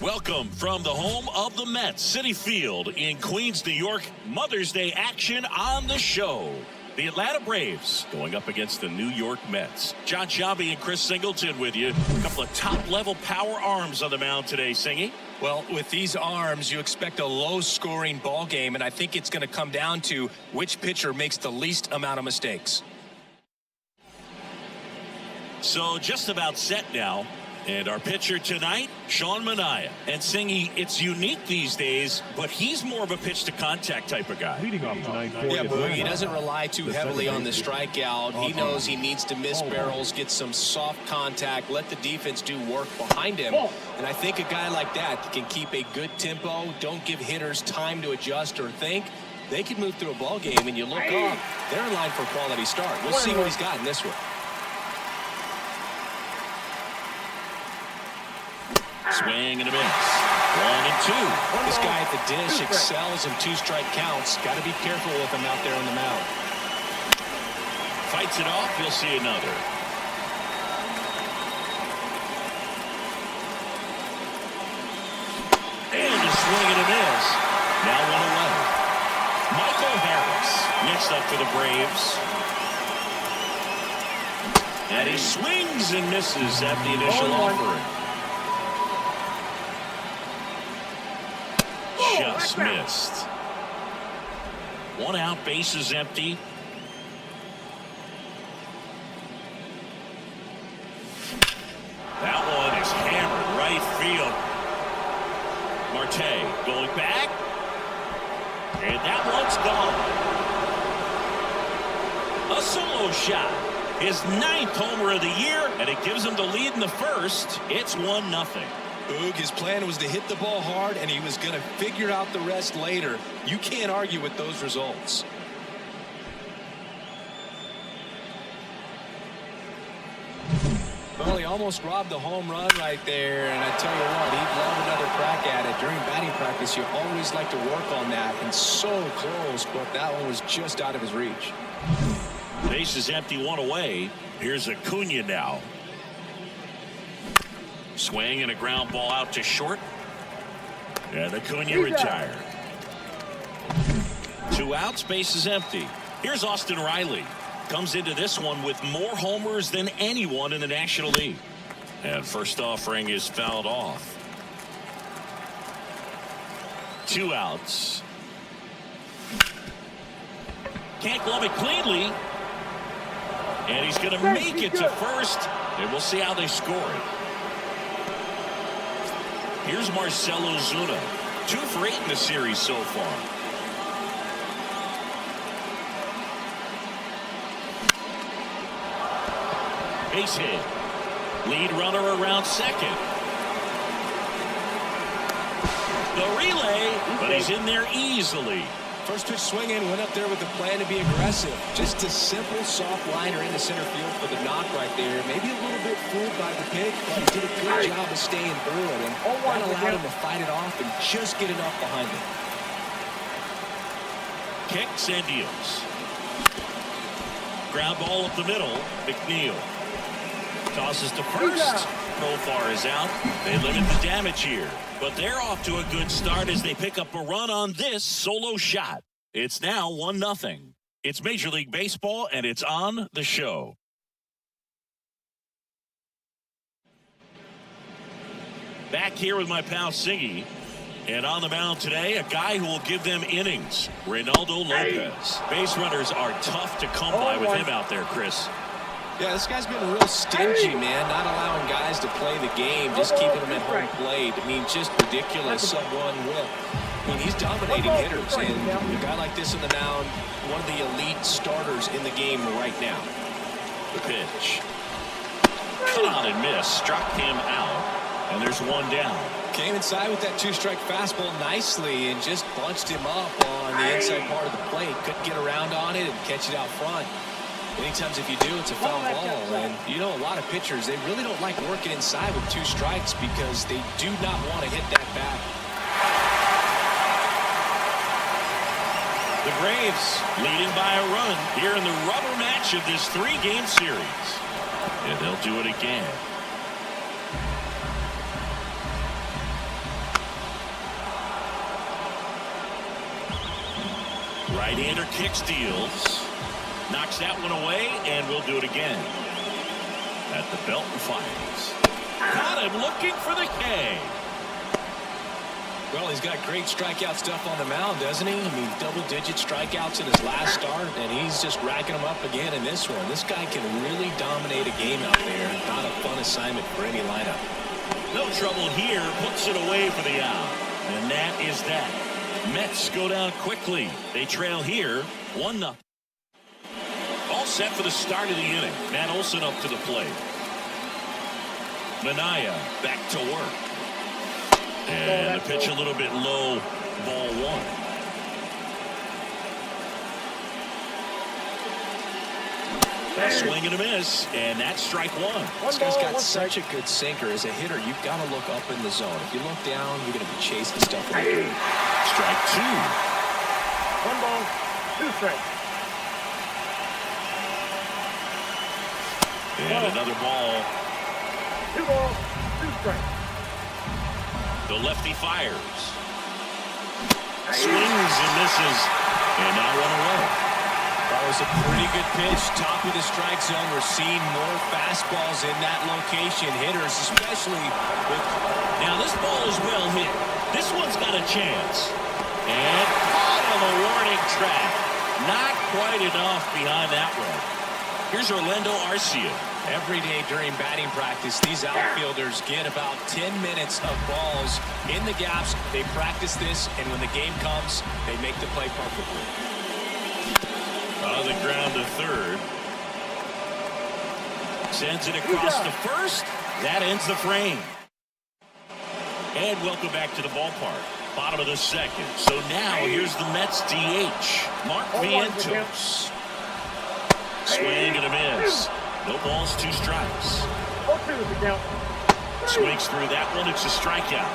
Welcome from the home of the Mets, Citi Field in Queens, New York. Mother's Day action on the show. The Atlanta Braves going up against the New York Mets. John Sciambi and Chris Singleton with you. A couple of top-level power arms on the mound today, Singy. Well, with these arms, you expect a low-scoring ball game, and I think it's going to come down to which pitcher makes the least amount of mistakes. So just about set now. And our pitcher tonight, Sean Manaea. And Singy, it's unique these days, but he's more of a pitch-to-contact type of guy. Leading off tonight for Boogie, he doesn't rely too heavily on the strikeout. He knows he needs to miss barrels, get some soft contact, let the defense do work behind him. And I think a guy like that can keep a good tempo, don't give hitters time to adjust or think. They can move through a ball game, and you look up, they're in line for a quality start. We'll see what he's got in this one. Swing and a miss. 1-2. This guy at the dish excels in two-strike counts. Got to be careful with him out there on the mound. Fights it off. You'll see another. And a swing and a miss. Now 1-11. Michael Harris next up for the Braves. And he swings and misses at the initial offering. Just missed. 1 out, bases empty. That one is hammered right field. Marte going back. And that one's gone. A solo shot. His 9th homer of the year, and it gives him the lead in the first. It's 1-0. Boog, his plan was to hit the ball hard, and he was going to figure out the rest later. You can't argue with those results. Well, he almost robbed the home run right there, and I tell you what, he'd love another crack at it. During batting practice, you always like to work on that, and so close, but that one was just out of his reach. Base is empty, 1 away. Here's Acuna now. Swing and a ground ball out to short. And Acuna retired. 2 outs, base is empty. Here's Austin Riley. Comes into this one with more homers than anyone in the National League. And first offering is fouled off. 2 outs. Can't glove it cleanly. And he's going to make it to first. And we'll see how they score it. Here's Marcell Ozuna. 2 for 8 in the series so far. Base hit. Lead runner around second. The relay, but he's in there easily. First pitch swinging, went up there with the plan to be aggressive. Just a simple soft liner in the center field for the knock right there. Maybe a little bit fooled by the pitch, but he did a good job of staying through it. And that allowed him to fight it off and just get enough behind him. Kicks and deals. Ground ball up the middle. McNeil tosses to first. Profar is out. They limit the damage here. But they're off to a good start as they pick up a run on this solo shot. It's now 1-0. It's Major League Baseball, and it's on the show. Back here with my pal Singy. And on the mound today, a guy who will give them innings, Reynaldo Lopez. Base runners are tough to come by with him out there, Chris. Yeah, this guy's been real stingy, man, not allowing guys to play the game, just keeping them at home plate. I mean, just ridiculous sub-1 whip. I mean, he's dominating hitters, and a guy like this on the mound, one of the elite starters in the game right now. The pitch. Caught and missed, struck him out, and there's 1 down. Came inside with that 2-strike fastball nicely and just bunched him up on the inside part of the plate. Couldn't get around on it and catch it out front. Many times if you do, it's a foul ball. And you know, a lot of pitchers, they really don't like working inside with 2 strikes because they do not want to hit that bat. The Braves leading by a run here in the rubber match of this 3-game series. And they'll do it again. Right-hander kick steals. Knocks that one away, and we'll do it again. At the belt and fires. Got him looking for the K. Well, he's got great strikeout stuff on the mound, doesn't he? I mean, double-digit strikeouts in his last start, and he's just racking them up again in this one. This guy can really dominate a game out there. Not a fun assignment for any lineup. No trouble here. Puts it away for the out. And that is that. Mets go down quickly. They trail here 1-0. All set for the start of the inning. Matt Olson up to the plate. Minaya back to work. And the pitch a little bit low. Ball 1. A swing and a miss, and that's strike 1. This guy's got such a good sinker. As a hitter, you've got to look up in the zone. If you look down, you're going to be chasing stuff in the game. Strike 2. 1 ball, 2 strikes. And another ball. 2 balls, 2 strikes. The lefty fires. Swings and misses. And now 1 away. That was a pretty good pitch. Top of the strike zone. We're seeing more fastballs in that location. Hitters, especially with... Now this ball is well hit. This one's got a chance. And caught on the warning track. Not quite enough behind that one. Here's Orlando Arcia. Every day during batting practice, these outfielders get about 10 minutes of balls in the gaps. They practice this, and when the game comes, they make the play perfectly. On the ground to third. Sends it across to first. That ends the frame. And welcome back to the ballpark. Bottom of the second. So now here's the Mets DH. Mark Vientos. Swing and a miss. No balls, 2 strikes. 0-2 is the count. Swings through that one. It's a strikeout.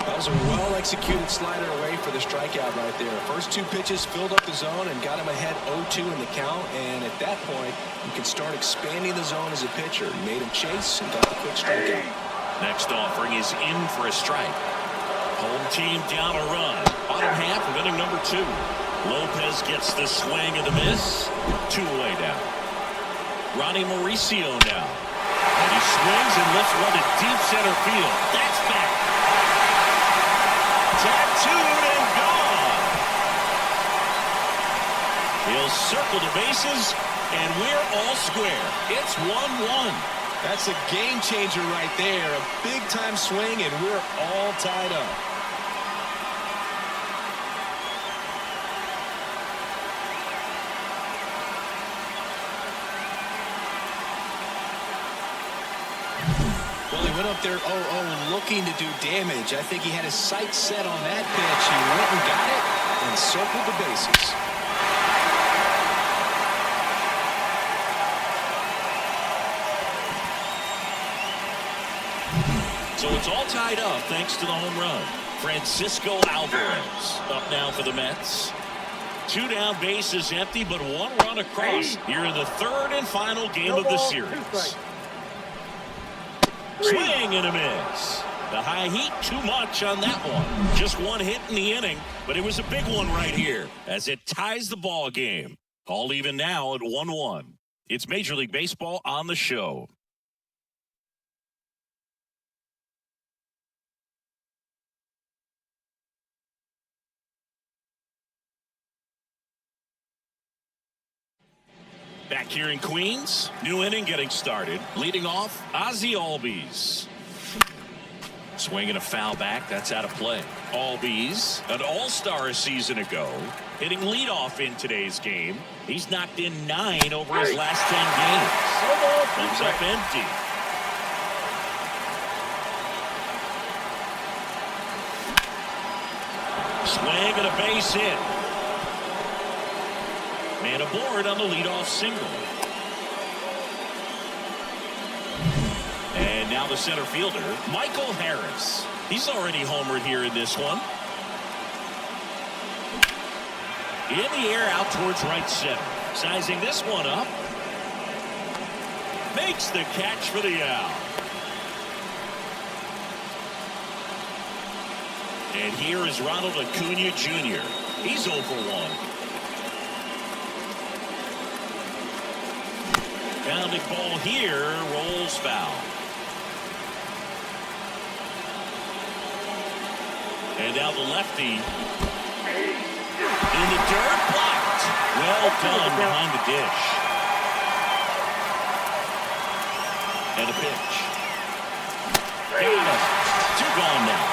That was a well-executed slider away for the strikeout right there. First 2 pitches filled up the zone and got him ahead 0-2 in the count. And at that point, you can start expanding the zone as a pitcher. You made him chase and got the quick strikeout. Next offering is in for a strike. Home team down a run. Bottom half of inning number 2. Lopez gets the swing and the miss. 2 away now. Ronny Mauricio now. And he swings and lifts one to deep center field. That's back. Tattooed and gone. He'll circle the bases, and we're all square. It's 1-1. That's a game changer right there. A big-time swing, and we're all tied up. Well, he went up there 0-0 looking to do damage. I think he had his sights set on that pitch. He went and got it and circled the bases. So it's all tied up thanks to the home run. Francisco Alvarez up now for the Mets. 2 down, bases empty, but 1 run across here in the 3rd and final game of the series. Swing and a miss. The high heat, too much on that one. Just 1 hit in the inning, but it was a big one right here as it ties the ball game. All even now at 1-1. It's Major League Baseball on the show. Back here in Queens, new inning getting started. Leading off, Ozzy Albies. Swing and a foul back. That's out of play. Albies, an all-star a season ago, hitting leadoff in today's game. He's knocked in 9 over his last 10 games. Comes up empty. Swing and a base hit. Man aboard on the leadoff single. And now the center fielder, Michael Harris. He's already homered here in this one. In the air out towards right center. Sizing this one up. Makes the catch for the out. And here is Ronald Acuna Jr. He's 0 for 1. Pounding ball here, rolls foul. And now the lefty in the dirt, blocked. Well done behind the dish. And a pitch. Got it. 2 gone now.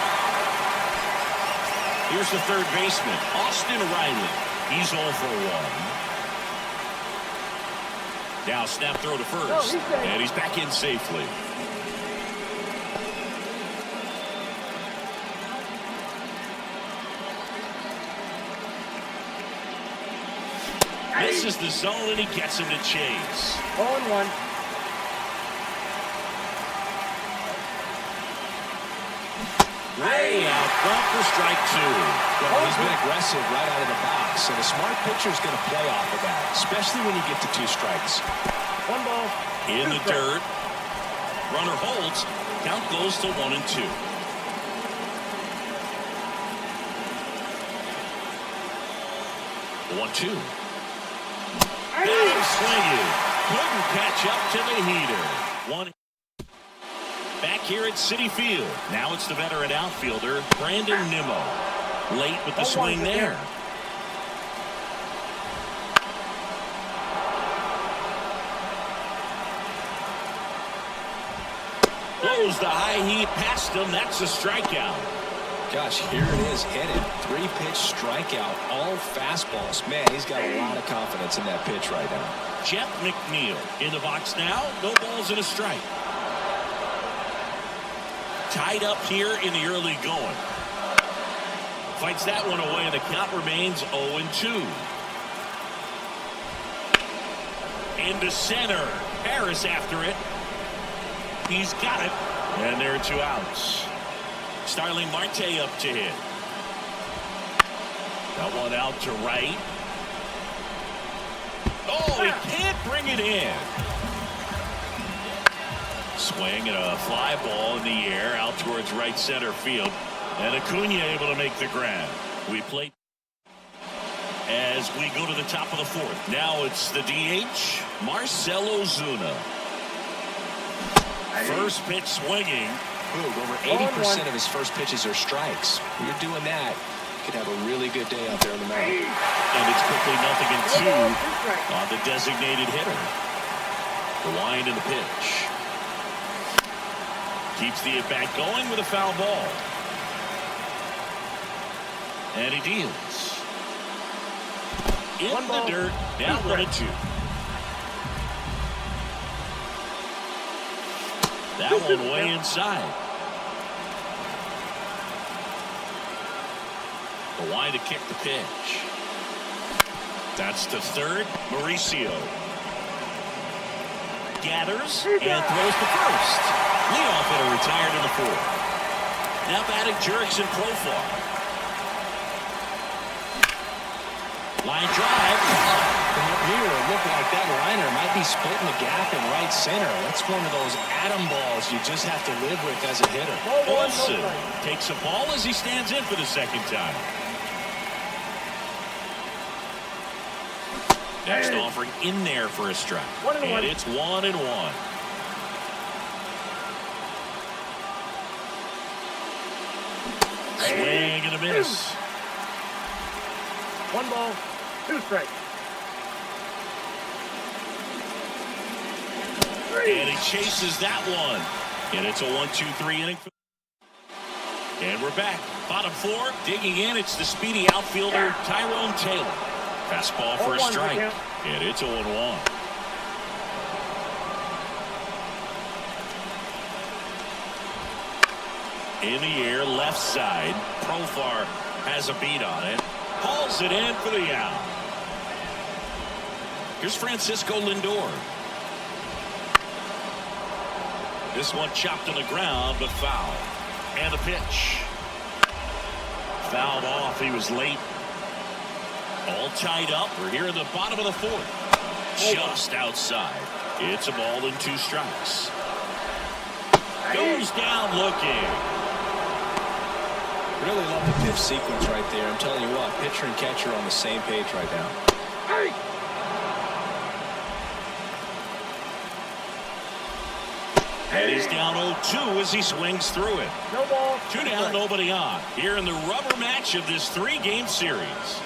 Here's the third baseman, Austin Riley. He's 0 for 1. Now snap throw to first. And he's back in safely. This is the zone, and he gets him to chase. 0-1. Way out front for strike 2. Well, he's been aggressive right out of the box, and a smart pitcher is going to play off of that, especially when you get to 2 strikes. 1 ball. In the dirt. Runner holds. Count goes to 1-2. The 1-2. Got him swinging. Couldn't catch up to the heater. 1. Back here at Citi Field. Now it's the veteran outfielder, Brandon Nimmo. Late with the swing there. Blows the high heat past him. That's a strikeout. Gosh, here it is, hit it. 3-pitch strikeout, all fastballs. Man, he's got a lot of confidence in that pitch right now. Jeff McNeil in the box now. No balls and a strike. Tied up here in the early going. Fights that one away, and the count remains 0-2. Into center. Harris after it. He's got it. And there are 2 outs. Starling Marte up to hit. That one out to right. Oh, he can't bring it in. Swing and a fly ball in the air out towards right center field. And Acuna able to make the grab. We play as we go to the top of the 4th. Now it's the DH, Marcell Ozuna. First pitch swinging. Over 80% of his first pitches are strikes. When you're doing that, you could have a really good day out there on the mound. And it's quickly 0-2 on the designated hitter. The wind and the pitch. Keeps the at-bat going with a foul ball. And he deals. In the dirt. Now 1-2. That one way inside. The wind to kick the pitch. That's to third. Mauricio gathers and throws to first. Leadoff hitter retired in the 4th. Now batting Jurickson Profar. Line drive. Here, it looked like that liner might be splitting the gap in right center. That's one of those atom balls you just have to live with as a hitter. Olsen takes a ball as he stands in for the 2nd time. Next offering in there for a strike. And it's 1-1. Swing and a miss. 1 ball, 2 strikes. And he chases that one. And it's a 1-2-3 inning. And we're back. Bottom 4, digging in. It's the speedy outfielder, Tyrone Taylor. Fastball for a strike. And it's 0-1. In the air, left side. Profar has a beat on it. Hauls it in for the out. Here's Francisco Lindor. This one chopped on the ground, but foul. And the pitch. Fouled off. He was late. All tied up. We're here in the bottom of the 4th. Just outside. It's a ball and 2 strikes. Goes down looking. Really love the pitch sequence right there. I'm telling you what, pitcher and catcher on the same page right now. And he's down 0-2 as he swings through it. No ball. 2 down, nobody on. Here in the rubber match of this 3-game series.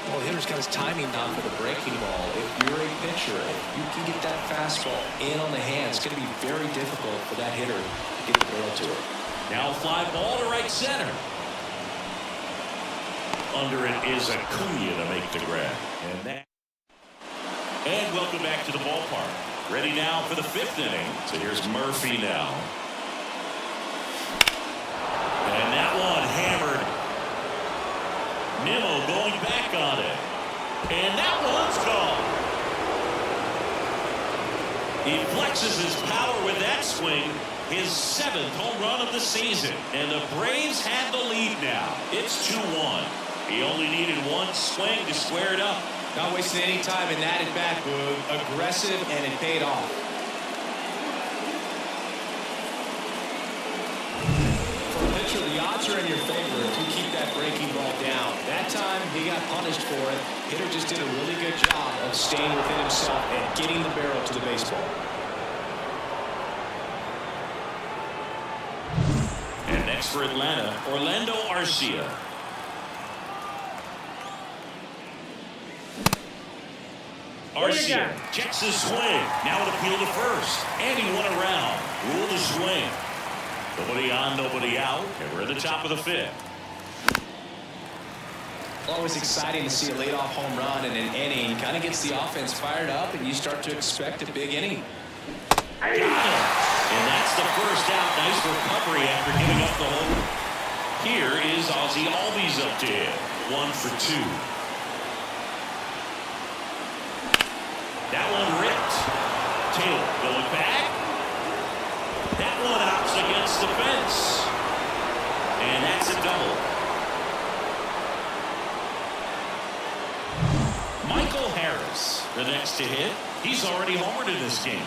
Well, the hitter's got his timing down for the breaking ball. If you're a pitcher, if you can get that fastball in on the hand, it's going to be very difficult for that hitter to get the barrel to it. Now fly ball to right center. Under it is Acuna to make the grab. And welcome back to the ballpark. Ready now for the 5th inning. So here's Murphy now. And that one hammered. Nimmo going back on it. And that one's gone. He flexes his power with that swing. His 7th home run of the season. And the Braves have the lead now. It's 2-1. He only needed one swing to square it up. Not wasting any time in that at bat, Boog. Aggressive, and it paid off. For a pitcher, the odds are in your favor to keep that breaking ball down. That time, he got punished for it. Hitter just did a really good job of staying within himself and getting the barrel to the baseball. And next for Atlanta, Orlando Arcia. Arcia checks his swing. Now an appeal to first. And he went around. Rule the swing. Nobody on, nobody out. And we're at the top of the 5th. Always exciting to see a leadoff home run in an inning. Kind of gets the offense fired up, and you start to expect a big inning. Got him. And that's the first out. Nice recovery after giving up the home. Here is Ozzy Albies up to hit. 1 for 2. That one ripped. Taylor going back. That one outs against the fence. And that's a double. Michael Harris, the next to hit. He's already homered in this game.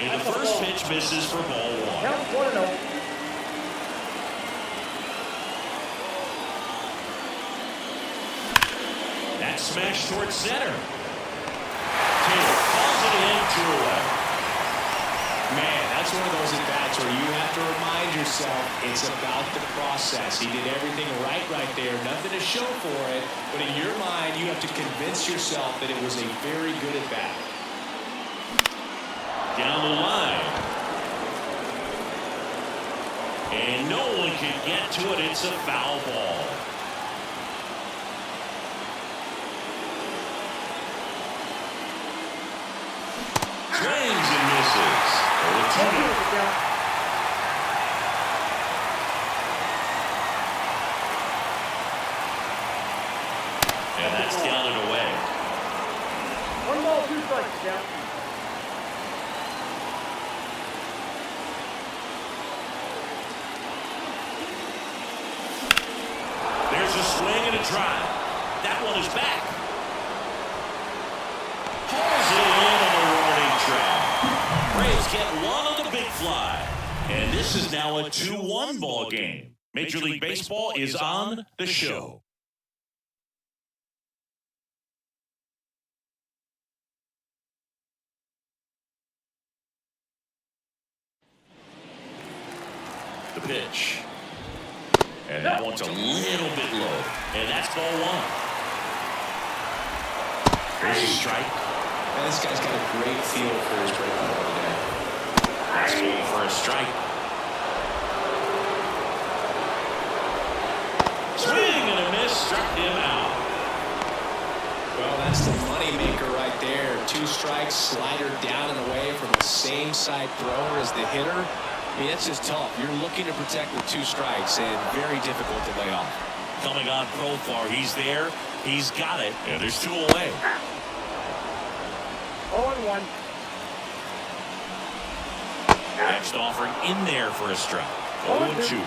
And the first pitch misses for ball 1. Count 1-0. That smash towards center. Taylor calls it in, 2 away. Man, that's one of those at-bats where you have to remind yourself it's about the process. He did everything right there. Nothing to show for it. But in your mind, you have to convince yourself that it was a very good at-bat. Down the line. And no one can get to it. It's a foul ball. Swings and misses. And that's down and away. 1 ball, 2 strikes, down. There's a swing and a drive. That one is back. Hauls it in on the warning track. Braves get one on the big fly. And this is now a 2-1 ball game. Major League Baseball is on the show. The pitch. And that one's a little bit low. And that's ball 1. There's a strike. Man, this guy's got a great feel for his breaking ball today. That's going for a strike. Swing and a miss. Struck him out. Well, that's the money maker right there. 2 strikes, slider down and away from the same side thrower as the hitter. I mean, that's just tough. You're looking to protect with 2 strikes and very difficult to lay off. Coming on Profar. He's there. He's got it. And there's 2 away. 0-1. Next offering in there for a strike. 0-2.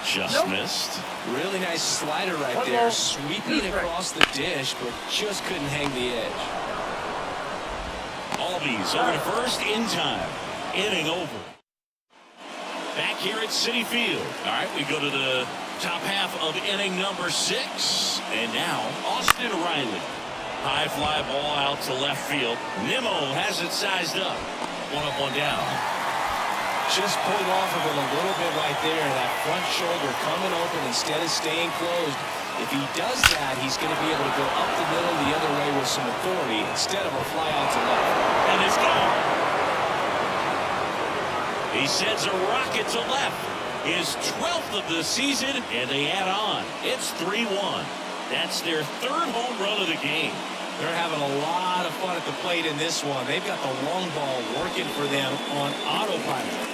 Just missed. Really nice slider right there. Sweeping across the dish, but just couldn't hang the edge. Albies over to first in time. Inning over. Back here at Citi Field. All right, we go to the top half of inning number 6. And now, Austin Riley. High fly ball out to left field. Nimmo has it sized up. One up, one down. Just pulled off of it a little bit right there. That front shoulder coming open instead of staying closed. If he does that, he's going to be able to go up the middle the other way with some authority instead of a fly out to left. And it's gone. He sends a rocket to left. His 12th of the season, and they add on. It's 3-1. That's their third home run of the game. They're having a lot of fun at the plate in this one. They've got the long ball working for them on autopilot.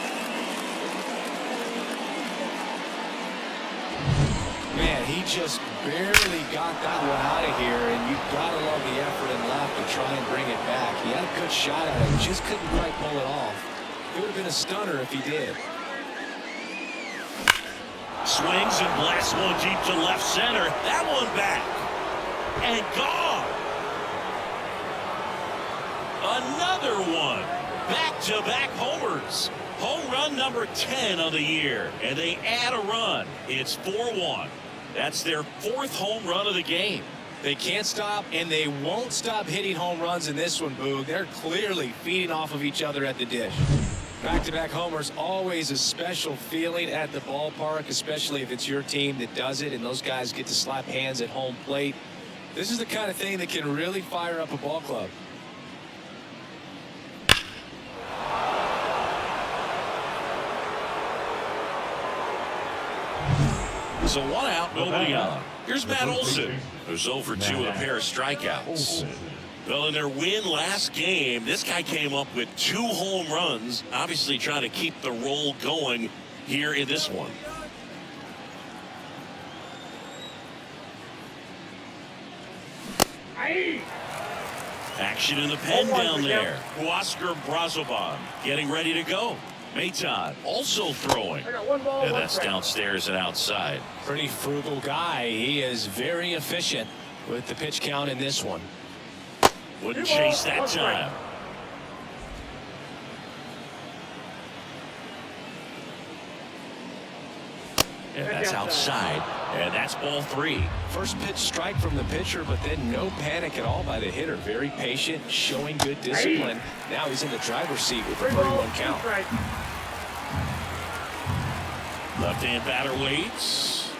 Man, he just barely got that one out of here, and you've got to love the effort and left to try and bring it back. He had a good shot at it, just couldn't quite pull it off. It would have been a stunner if he did. Swings and blasts one deep to left center. That one back. And gone. Another one. Back-to-back homers. Home run number 10 of the year. And they add a run. It's 4-1. That's their fourth home run of the game. They can't stop, and they won't stop hitting home runs in this one, Boog. They're clearly feeding off of each other at the dish. Back-to-back homers, always a special feeling at the ballpark, especially if it's your team that does it and those guys get to slap hands at home plate. This is the kind of thing that can really fire up a ball club. So 1 out, nobody on. Here's Matt Olson, who's 0 for 2 with a pair of strikeouts. Well, in their win last game, this guy came up with 2 home runs, obviously trying to keep the roll going here in this one. Action in the pen down there. Huascar Brazoban getting ready to go. Maton also throwing. And that's downstairs and outside. Pretty frugal guy. He is very efficient with the pitch count in this one. Wouldn't chase that time. And that's outside. And that's ball 3. First pitch strike from the pitcher, but then no panic at all by the hitter. Very patient, showing good discipline. Now he's in the driver's seat with a 3-1 count. Left-hand batter waits.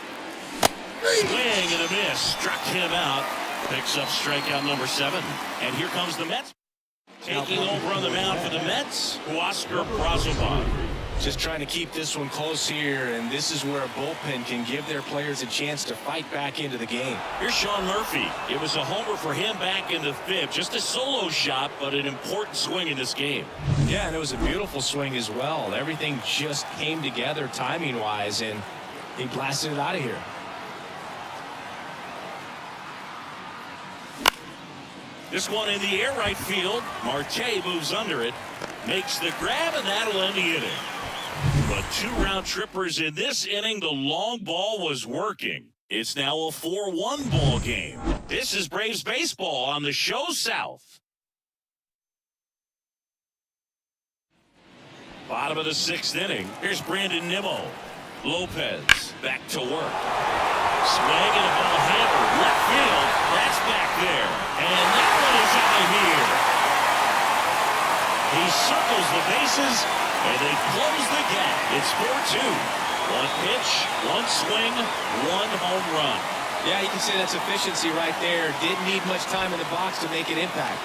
Swing and a miss. Struck him out. Picks up strikeout number 7. And here comes the Mets. Taking over on the mound for the Mets, Huascar Brazoban. Just trying to keep this one close here, and this is where a bullpen can give their players a chance to fight back into the game. Here's Sean Murphy. It was a homer for him back in the 5th. Just a solo shot, but an important swing in this game. Yeah, and it was a beautiful swing as well. Everything just came together timing-wise, and he blasted it out of here. This one in the air right field. Marte moves under it, makes the grab, and that'll end the inning. But 2 round trippers in this inning. The long ball was working. It's now a 4-1 ball game. This is Braves baseball on the show South. Bottom of the 6th inning. Here's Brandon Nimmo. Lopez back to work. Swing and a ball hammered left field. That's back there. And that one is out of here. He circles the bases, and they close the gap. It's 4-2. 1 pitch, 1 swing, 1 home run. Yeah, you can say that's efficiency right there. Didn't need much time in the box to make an impact.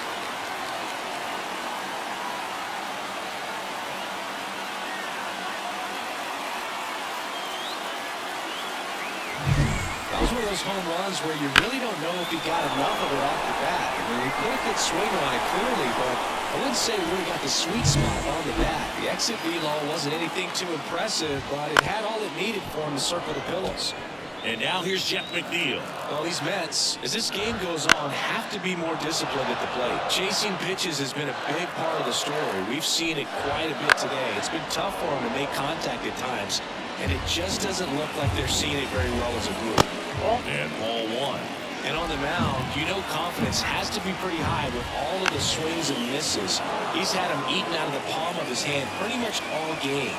That was one of those home runs where you really don't know if he got enough of it off the bat. I mean, he put a good swing on it clearly, but I wouldn't say he really got the sweet spot on the bat. The exit velo wasn't anything too impressive, but it had all it needed for him to circle the pillows. And now here's Jeff McNeil. Well, these Mets, as this game goes on, have to be more disciplined at the plate. Chasing pitches has been a big part of the story. We've seen it quite a bit today. It's been tough for them to make contact at times, and it just doesn't look like they're seeing it very well as a group. And ball 1. And on the mound, you know confidence has to be pretty high with all of the swings and misses. He's had them eaten out of the palm of his hand pretty much all game.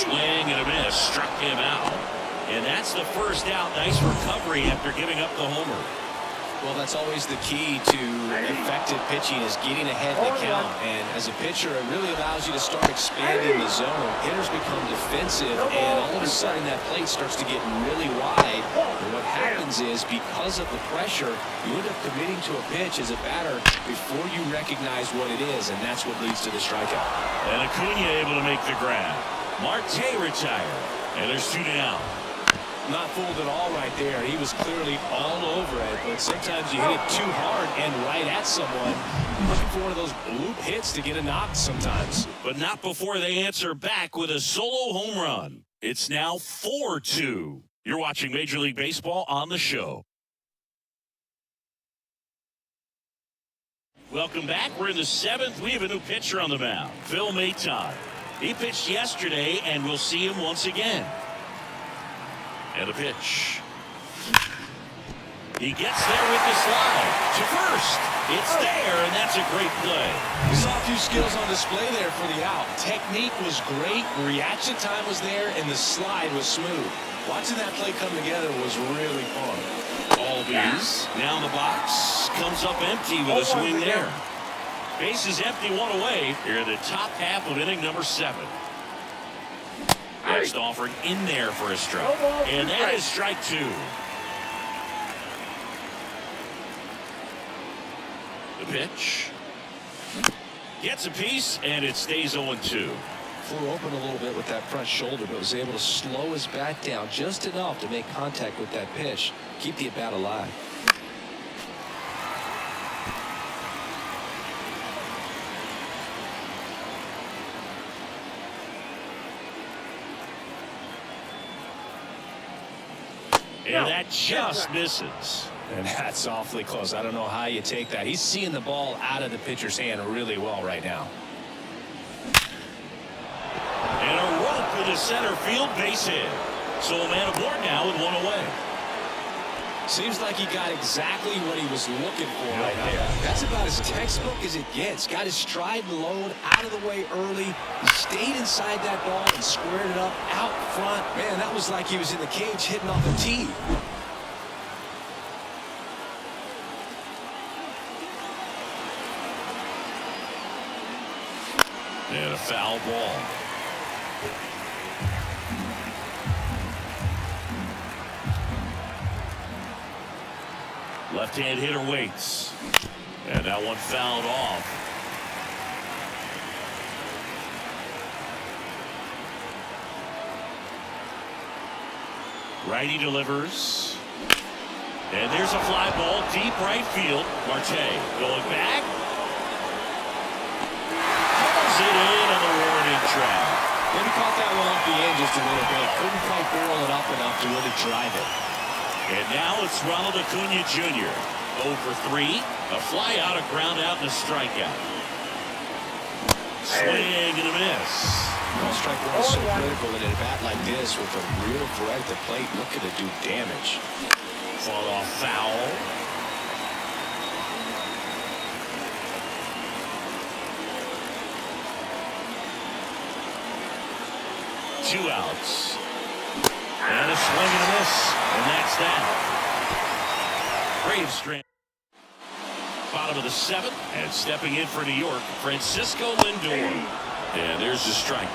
Swing and a miss. Struck him out. And that's the first out. Nice recovery after giving up the homer. Well, that's always the key to effective pitching is getting ahead in the count. And as a pitcher, it really allows you to start expanding the zone. Hitters become defensive, and all of a sudden that plate starts to get really wide. And what happens is, because of the pressure, you end up committing to a pitch as a batter before you recognize what it is, and that's what leads to the strikeout. And Acuna able to make the grab. Marcell retired, and there's 2 down. Not fooled at all right there. He was clearly all over it, but sometimes you hit it too hard and right at someone. Looking for one of those bloop hits to get a knock sometimes. But not before they answer back with a solo home run. It's now 4-2. You're watching Major League Baseball on the show. Welcome back. We're in the 7th. We have a new pitcher on the mound, Phil Maton. He pitched yesterday, and we'll see him once again. And a pitch. He gets there with the slide to first. It's there, and that's a great play. We saw a few skills on display there for the out. Technique was great, reaction time was there, and the slide was smooth. Watching that play come together was really fun. Albies now in the box. Comes up empty with a swing there. Base is empty, 1 away. Here in the top half of inning number 7. Next offering in there for a strike. And that is strike 2. The pitch. Gets a piece, and it stays 0-2. Flew open a little bit with that front shoulder, but was able to slow his bat down just enough to make contact with that pitch. Keep the at-bat alive. And that just misses. And that's awfully close. I don't know how you take that. He's seeing the ball out of the pitcher's hand really well right now. And a rope with a center field base hit. So a man aboard now with 1 away. Seems like he got exactly what he was looking for right there. That's about as textbook as it gets. Got his stride and load out of the way early. He stayed inside that ball and squared it up out front. Man, that was like he was in the cage hitting off a tee. And a foul ball. Left-hand hitter waits. And that one fouled off. Righty delivers. And there's a fly ball deep right field. Marte going back. Pulls it in on the warning track. Maybe caught that one off the end just a little bit. Couldn't quite barrel it up enough to really drive it. And now it's Ronald Acuna Jr. 0 for 3. A fly out, a ground out, and a strikeout. Swing and a miss. Well, strike one is so critical in a bat like this with a real threat at the plate looking to do damage. Fought off foul. Two outs. And a swing and a miss. And that's that. Braves strand. Bottom of the 7th. And stepping in for New York, Francisco Lindor. And there's the strike.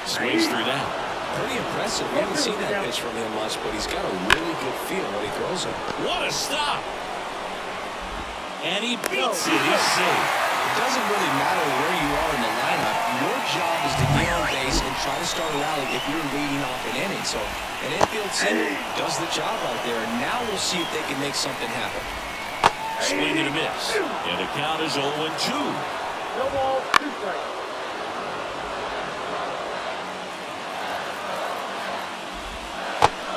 Swings through that. Pretty impressive. We haven't seen that pitch from him much, but he's got a really good feel when he throws it. What a stop. And he beats it. He's safe. It doesn't really matter where you are in the lineup. Your job is to get on base and try to start a rally if you're leading off an inning. So an infield single does the job right there. And now we'll see if they can make something happen. Swing and a miss. And the count is 0-2. No ball, 2 strikes.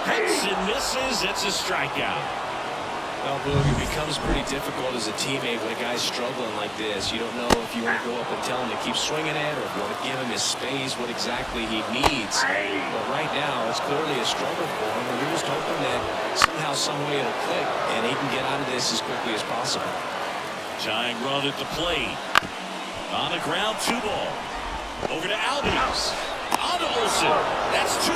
Hits and misses. It's a strikeout. Well, Boog, it becomes pretty difficult as a teammate when a guy's struggling like this. You don't know if you want to go up and tell him to keep swinging it or if you want to give him his space, what exactly he needs. But right now, it's clearly a struggle for him, and we're just hoping that somehow, some way it'll click, and he can get out of this as quickly as possible. Tying run at the plate. On the ground, 2 ball. Over to Albies. On to Olsen. That's 2.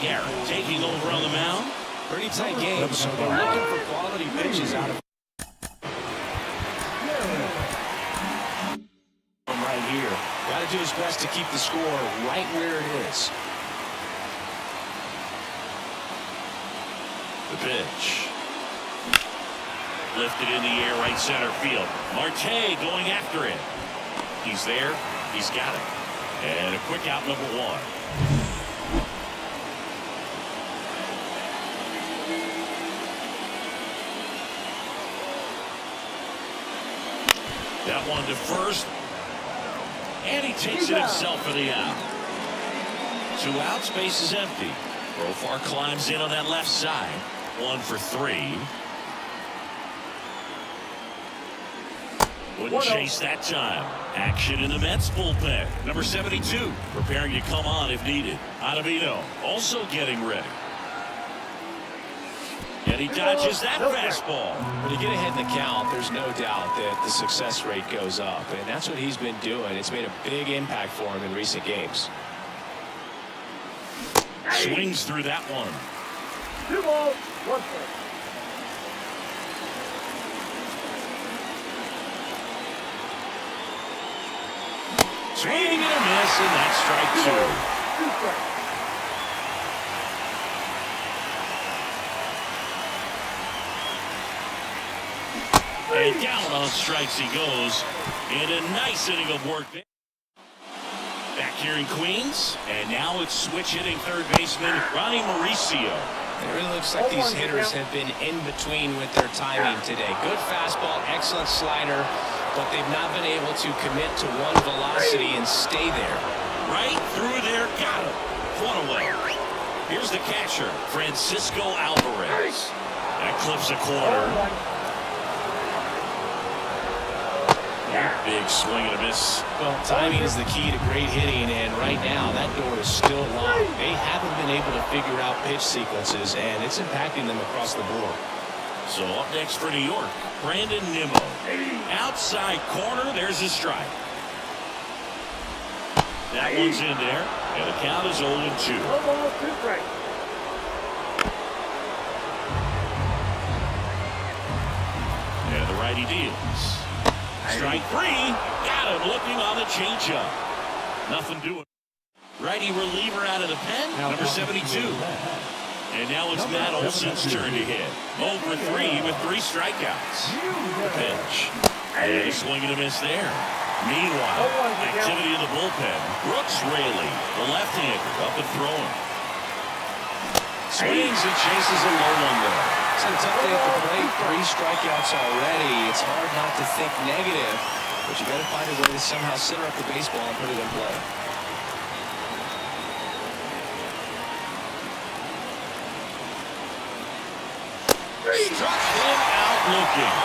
Garrett taking over on the mound. Pretty tight game, so they're looking for quality pitches out of right here. Got to do his best to keep the score right where it is. The pitch. Lifted in the air, right center field. Marte going after it. He's there. He's got it. And a quick out, number one. That one to first. And he takes it himself for the out. 2 outs, base is empty. Profar climbs in on that left side. 1 for 3. Wouldn't chase that time. Action in the Mets bullpen. Number 72 preparing to come on if needed. Ottavino also getting ready. And he dodges that fastball. When you get ahead in the count, there's no doubt that the success rate goes up, and that's what he's been doing. It's made a big impact for him in recent games. Swings through that one. 2 balls, 1 strike. Swing and a miss, and that's strike 2. 2 strikes. And down on strikes he goes. And a nice inning of work there. Back here in Queens. And now it's switch hitting third baseman Ronny Mauricio. It really looks like these hitters have been in between with their timing today. Good fastball, excellent slider, but they've not been able to commit to one velocity and stay there. Right through there, got him. One away. Here's the catcher, Francisco Alvarez. That clips a corner. Big swing and a miss. Well, timing is the key to great hitting, and right now that door is still locked. They haven't been able to figure out pitch sequences, and it's impacting them across the board. So up next for New York, Brandon Nimmo. Outside corner, there's a strike. That one's in there, and the count is 0-2. 1 ball, 2 strikes. And the righty deals. Strike 3. Got him looking on the changeup. Nothing doing. Righty reliever out of the pen, number 72. And now it's Matt Olson's turn to hit. 0 for 3 with 3 strikeouts. The pitch. And a swing and a miss there. Meanwhile, activity in the bullpen. Brooks Raley, the left-hander, up and throwing. Swings and chases a low one there. It's a tough day at the plate. 3 strikeouts already. It's hard not to think negative, but you got to find a way to somehow center up the baseball and put it in play. Struck him out looking.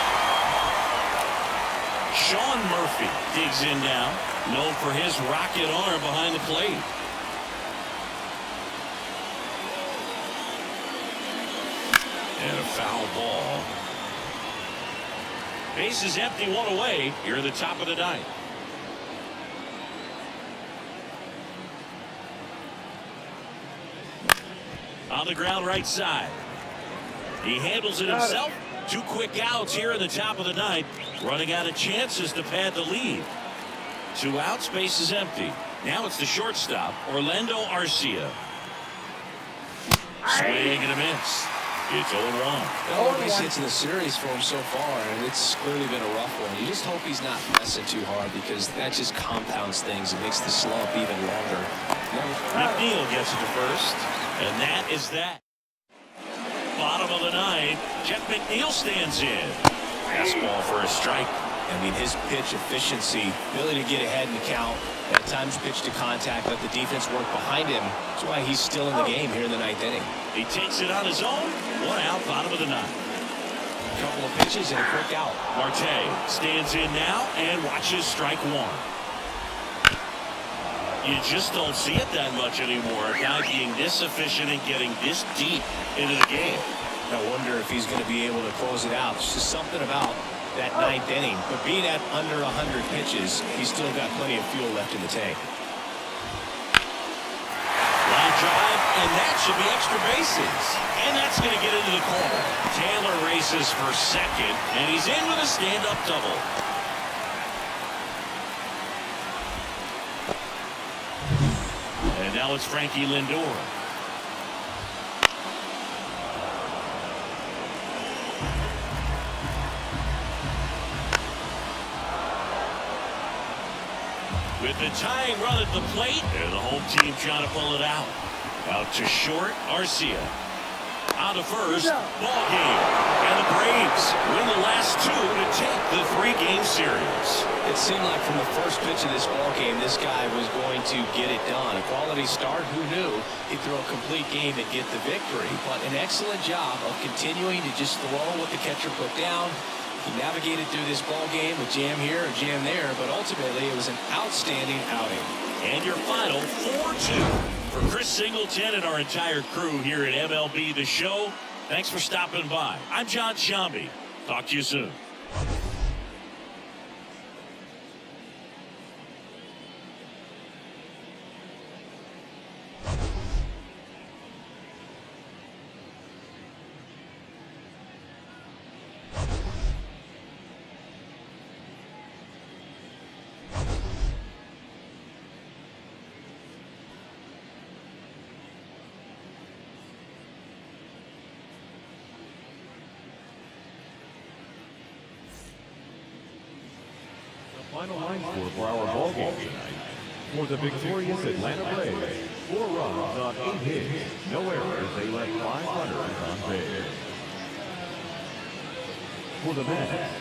Sean Murphy digs in now, known for his rocket arm behind the plate. And a foul ball. Base is empty, 1 away. Here in the top of the 9th. On the ground right side. He handles it himself. 2 quick outs here in the top of the 9th. Running out of chances to pad the lead. 2 outs, base is empty. Now it's the shortstop, Orlando Arcia. Swing and a miss. It's 0-1. All these hits in the series for him so far, and it's clearly been a rough one. You just hope he's not pressing too hard, because that just compounds things. It makes the slump even longer. McNeil gets it to first, and that is that. Bottom of the 9th, Jeff McNeil stands in. Fastball for a strike. I mean, his pitch efficiency, ability to get ahead in the count, at times pitch to contact, let the defense work behind him. That's why he's still in the game here in the 9th inning. He takes it on his own. 1 out, bottom of the 9th. A couple of pitches and a quick out. Marte stands in now and watches strike 1. You just don't see it that much anymore. A guy being this efficient and getting this deep into the game. I wonder if he's going to be able to close it out. It's just something about that 9th inning. But being at under 100 pitches, he's still got plenty of fuel left in the tank. Line drive, and that should be extra bases. And that's going to get into the corner. Taylor races for second, and he's in with a stand-up double. And now it's Frankie Lindor. With the tying run at the plate, and the home team trying to pull it out. Out to short, Arcia. On to first, ball game. And the Braves win the last two to take the 3-game series. It seemed like from the first pitch of this ball game, this guy was going to get it done. A quality start, who knew? He'd throw a complete game and get the victory. But an excellent job of continuing to just throw what the catcher put down. He navigated through this ball game with jam here or jam there, but ultimately it was an outstanding outing. And your final 4-2 for Chris Singleton and our entire crew here at MLB The Show. Thanks for stopping by. I'm John Shambi. Talk to you soon. Final line score for our ball game tonight. For the victorious Atlanta Braves, 4 runs on 8 hits, no errors. They left 5 runners on base. For the Mets,